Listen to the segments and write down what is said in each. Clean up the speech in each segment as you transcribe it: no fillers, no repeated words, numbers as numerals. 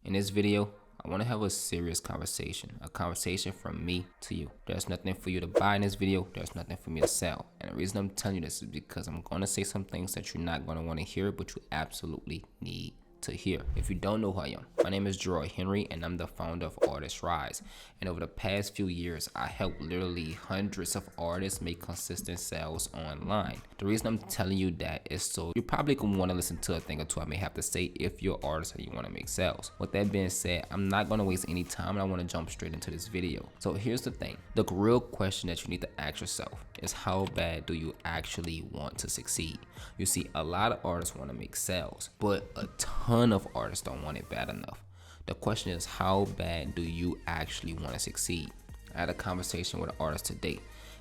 In this video, I want to have a serious conversation, a conversation from me to you. There's nothing for you to buy in this video, there's nothing for me to sell. And the reason I'm telling you this is because I'm going to say some things that you're not going to want to hear, but you absolutely need to hear. If you don't know who I am, my name is Gerard Henry and I'm the founder of Artist Rise. And over the past few years, I helped literally hundreds of artists make consistent sales online. The reason I'm telling you that is so you probably can want to listen to a thing or two I may have to say if you're an artist and you want to make sales. With that being said, I'm not going to waste any time and I want to jump straight into this video. So here's the thing. The real question that you need to ask yourself is how bad do you actually want to succeed? You see, a lot of artists want to make sales, but a ton of artists don't want it bad enough. The question is, how bad do you actually want to succeed? I had a conversation with an artist today,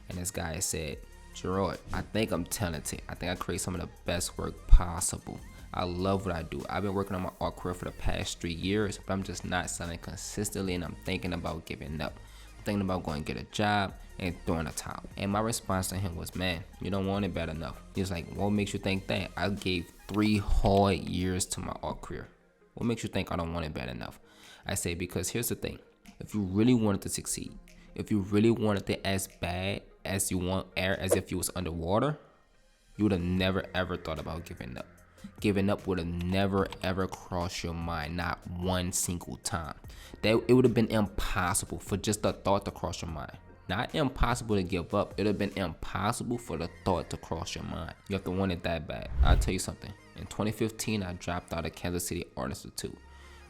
and this guy said, Gerard, I think I'm talented. I think I create some of the best work possible. I love what I do. I've been working on my art career for the past 3 years, but I'm just not selling consistently, and I'm thinking about giving up. I'm thinking about going to get a job and throwing a towel. And my response to him was, man, you don't want it bad enough. He was like, what makes you think that? I gave 3 hard years to my art career. What makes you think I don't want it bad enough? I say, because here's the thing. If you really wanted to succeed, if you really wanted it as bad as you want air, as if you was underwater, you would have never ever thought about giving up. Giving up would have never ever crossed your mind, not one single time. That it would have been impossible for just the thought to cross your mind. Not impossible to give up. It would have been impossible for the thought to cross your mind. You have to want it that bad. I'll tell you something. In 2015, I dropped out of Kansas City Art Institute.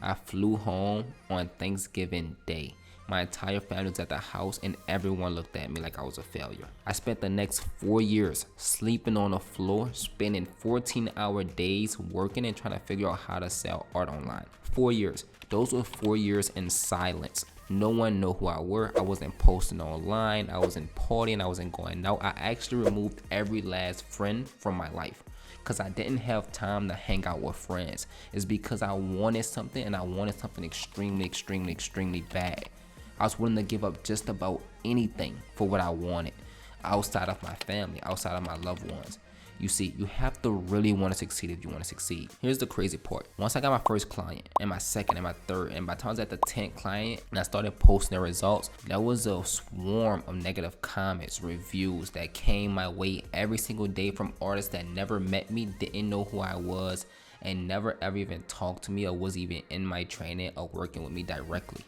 I flew home on Thanksgiving Day. My entire family was at the house and everyone looked at me like I was a failure. I spent the next 4 years sleeping on the floor, spending 14-hour days working and trying to figure out how to sell art online. 4 years. Those were 4 years in silence. No one knew who I were. I wasn't posting online. I wasn't partying. I wasn't going out. I actually removed every last friend from my life because I didn't have time to hang out with friends. It's because I wanted something and I wanted something extremely bad. I was willing to give up just about anything for what I wanted outside of my family, outside of my loved ones. You see, you have to really want to succeed if you want to succeed. Here's the crazy part. Once I got my first client and my second and my third, and by the time I was at the 10th client and I started posting the results, there was a swarm of negative comments, reviews that came my way every single day from artists that never met me, didn't know who I was, and never ever even talked to me or was even in my training or working with me directly.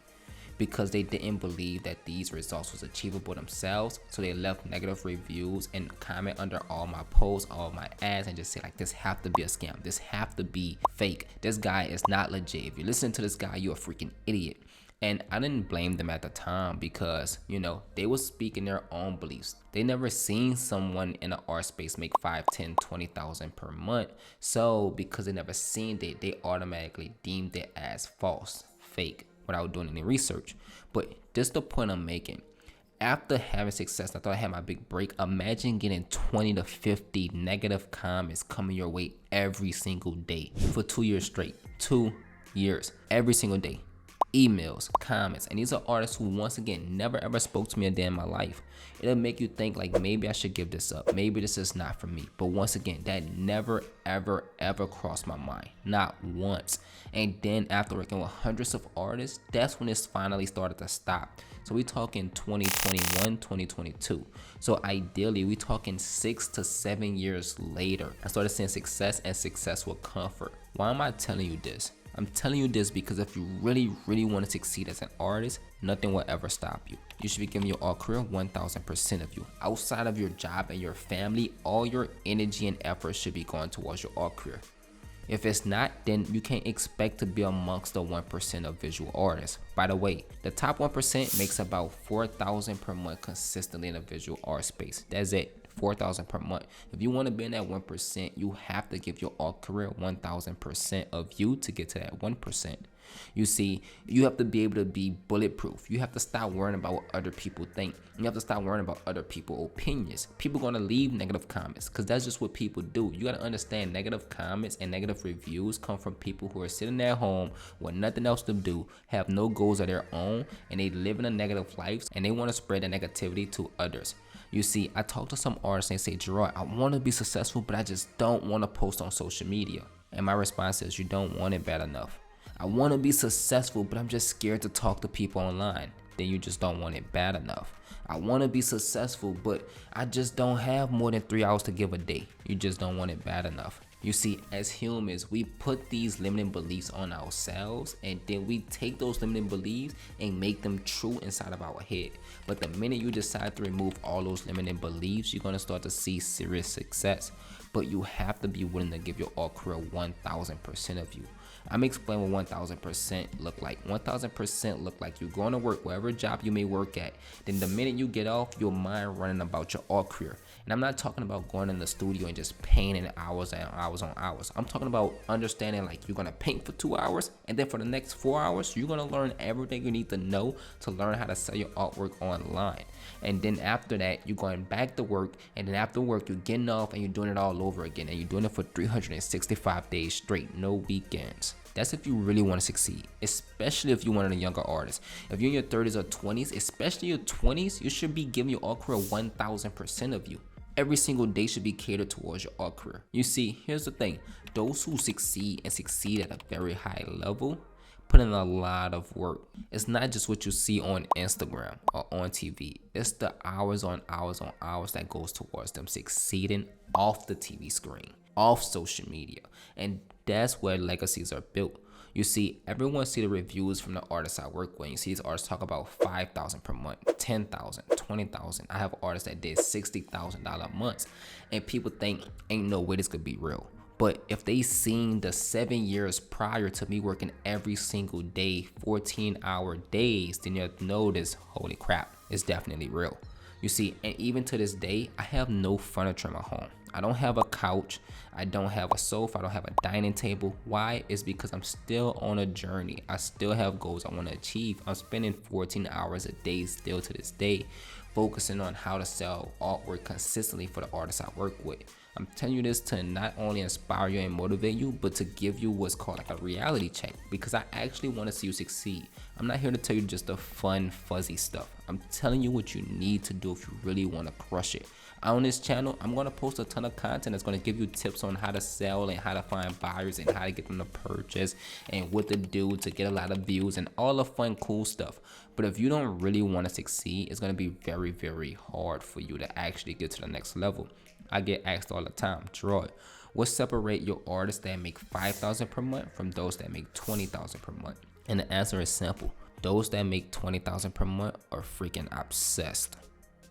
Because they didn't believe that these results was achievable themselves, so they left negative reviews and comment under all my posts, all my ads, and just say like, this have to be a scam, this have to be fake, this guy is not legit, if you listen to this guy, you're a freaking idiot. And I didn't blame them at the time because, you know, they were speaking their own beliefs. They never seen someone in the art space make 5, 10, 20,000 per month. So because they never seen it, they automatically deemed it as false, fake, without doing any research. But just the point I'm making, after having success, I thought I had my big break. Imagine getting 20 to 50 negative comments coming your way every single day for 2 years straight. 2 years, every single day. Emails, comments, and these are artists who once again never ever spoke to me a day in my life. It'll make you think like, maybe I should give this up, maybe this is not for me. But once again, that never ever crossed my mind, not once. And then after working with hundreds of artists, that's when it's finally started to stop. So we talking 2021, 2022. So ideally we talking 6 to 7 years later, I started seeing success, and success with comfort. Why am I telling you this? I'm telling you this because if you really want to succeed as an artist, nothing will ever stop you. You should be giving your art career 1000% of you. Outside of your job and your family, all your energy and effort should be going towards your art career. If it's not, then you can't expect to be amongst the 1% of visual artists. By the way, the top 1% makes about $4,000 per month consistently in the visual art space. That's it. $4,000 per month. If you want to be in that 1%, you have to give your art career 1000% of you to get to that 1%. You see, you have to be able to be bulletproof. You have to stop worrying about what other people think. You have to stop worrying about other people's opinions. People are going to leave negative comments because that's just what people do. You got to understand, negative comments and negative reviews come from people who are sitting at home with nothing else to do, have no goals of their own, and they live in a negative life, and they want to spread the negativity to others. You see, I talk to some artists and they say, Gerard, I want to be successful, but I just don't want to post on social media. And my response is, you don't want it bad enough. I want to be successful, but I'm just scared to talk to people online. Then you just don't want it bad enough. I want to be successful, but I just don't have more than 3 hours to give a day. You just don't want it bad enough. You see, as humans, we put these limiting beliefs on ourselves, and then we take those limiting beliefs and make them true inside of our head. But the minute you decide to remove all those limiting beliefs, you're going to start to see serious success. But you have to be willing to give your all career 1000% of you. I'm explaining what 1000% look like. 1000% look like you're going to work wherever job you may work at. Then the minute you get off, your mind running about your art career. And I'm not talking about going in the studio and just painting hours and hours on hours. I'm talking about understanding like you're going to paint for 2 hours, and then for the next 4 hours, you're going to learn everything you need to know to learn how to sell your artwork online. And then after that, you're going back to work, and then after work, you're getting off and you're doing it all over again. And you're doing it for 365 days straight, no weekends. That's if you really want to succeed, especially if you're one of the younger artists. If you're in your 30s or 20s, especially your 20s, you should be giving your art career 1000% of you. Every single day should be catered towards your art career. You see, here's the thing. Those who succeed and succeed at a very high level put in a lot of work. It's not just what you see on Instagram or on TV. It's the hours on hours on hours that goes towards them succeeding off the TV screen, off social media. And that's where legacies are built. You see, everyone see the reviews from the artists I work with. You see these artists talk about $5,000 per month, $10,000, $20,000. I have artists that did $60,000 months, and people think ain't no way this could be real. But if they seen the 7 years prior to me working every single day, 14-hour days, then you'll notice, holy crap, it's definitely real. You see, and even to this day, I have no furniture in my home. I don't have a couch. I don't have a sofa. I don't have a dining table. Why? It's because I'm still on a journey. I still have goals I want to achieve. I'm spending 14 hours a day still to this day, focusing on how to sell artwork consistently for the artists I work with. I'm telling you this to not only inspire you and motivate you, but to give you what's called like a reality check, because I actually want to see you succeed. I'm not here to tell you just the fun, fuzzy stuff. I'm telling you what you need to do if you really want to crush it. On this channel, I'm going to post a ton of content that's going to give you tips on how to sell and how to find buyers and how to get them to purchase and what to do to get a lot of views and all the fun, cool stuff. But if you don't really want to succeed, it's going to be very, very hard for you to actually get to the next level. I get asked all the time, Troy, what separate your artists that make $5,000 per month from those that make $20,000 per month? And the answer is simple. Those that make $20,000 per month are freaking obsessed.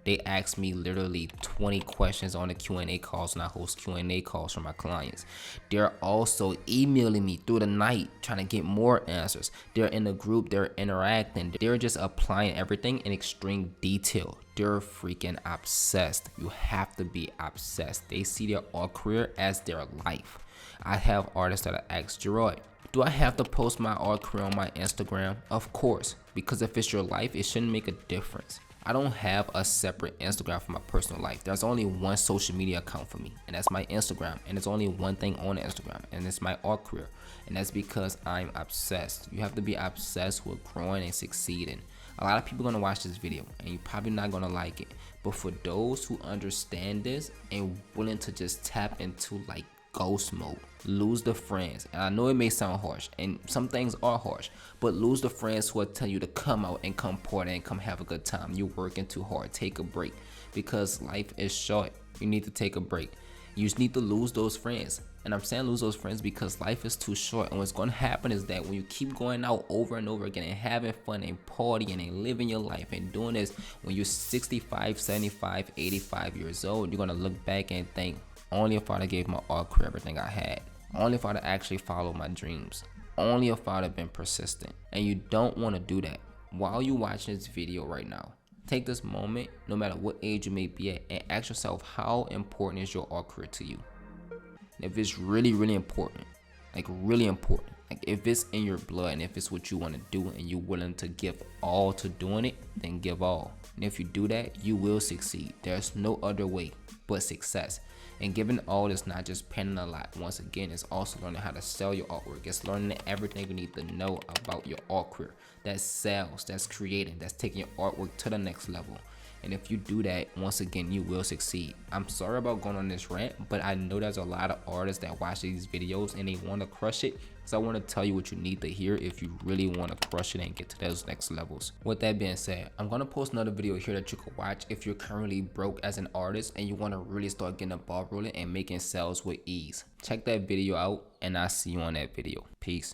They ask me literally 20 questions on the Q&A calls when I host Q&A calls for my clients. They're also emailing me through the night trying to get more answers. They're in a group, they're interacting, they're just applying everything in extreme detail. They're freaking obsessed. You have to be obsessed. They see their art career as their life. I have artists that ask Gerard, do I have to post my art career on my Instagram? Of course, because if it's your life, it shouldn't make a difference. I don't have a separate Instagram for my personal life. There's only one social media account for me, and that's my Instagram. And there's only one thing on Instagram, and it's my art career. And that's because I'm obsessed. You have to be obsessed with growing and succeeding. A lot of people are gonna watch this video, and you're probably not gonna like it. But for those who understand this and willing to just tap into like ghost mode, lose the friends, and I know it may sound harsh, and some things are harsh, but lose the friends who will tell you to come out and come party and come have a good time. You're working too hard. Take a break, because life is short. You need to take a break. You just need to lose those friends. And I'm saying lose those friends because life is too short. And what's going to happen is that when you keep going out over and over again and having fun and partying and living your life and doing this, when you're 65, 75, 85 years old, you're going to look back and think, only if I'd have gave my art career everything I had. Only if I'd have actually followed my dreams. Only if I'd have been persistent. And you don't want to do that. While you're watching this video right now, take this moment, no matter what age you may be at, and ask yourself, how important is your art career to you? And if it's really, really important, like really important, like if it's in your blood and if it's what you want to do and you're willing to give all to doing it, then give all. And if you do that, you will succeed. There's no other way but success. And giving all is not just penning a lot. Once again, it's also learning how to sell your artwork. It's learning everything you need to know about your art career. That's sales, that's creating, that's taking your artwork to the next level. And if you do that, once again, you will succeed. I'm sorry about going on this rant, but I know there's a lot of artists that watch these videos and they want to crush it. So I want to tell you what you need to hear if you really want to crush it and get to those next levels. With that being said, I'm going to post another video here that you can watch if you're currently broke as an artist and you want to really start getting the ball rolling and making sales with ease. Check that video out and I'll see you on that video. Peace.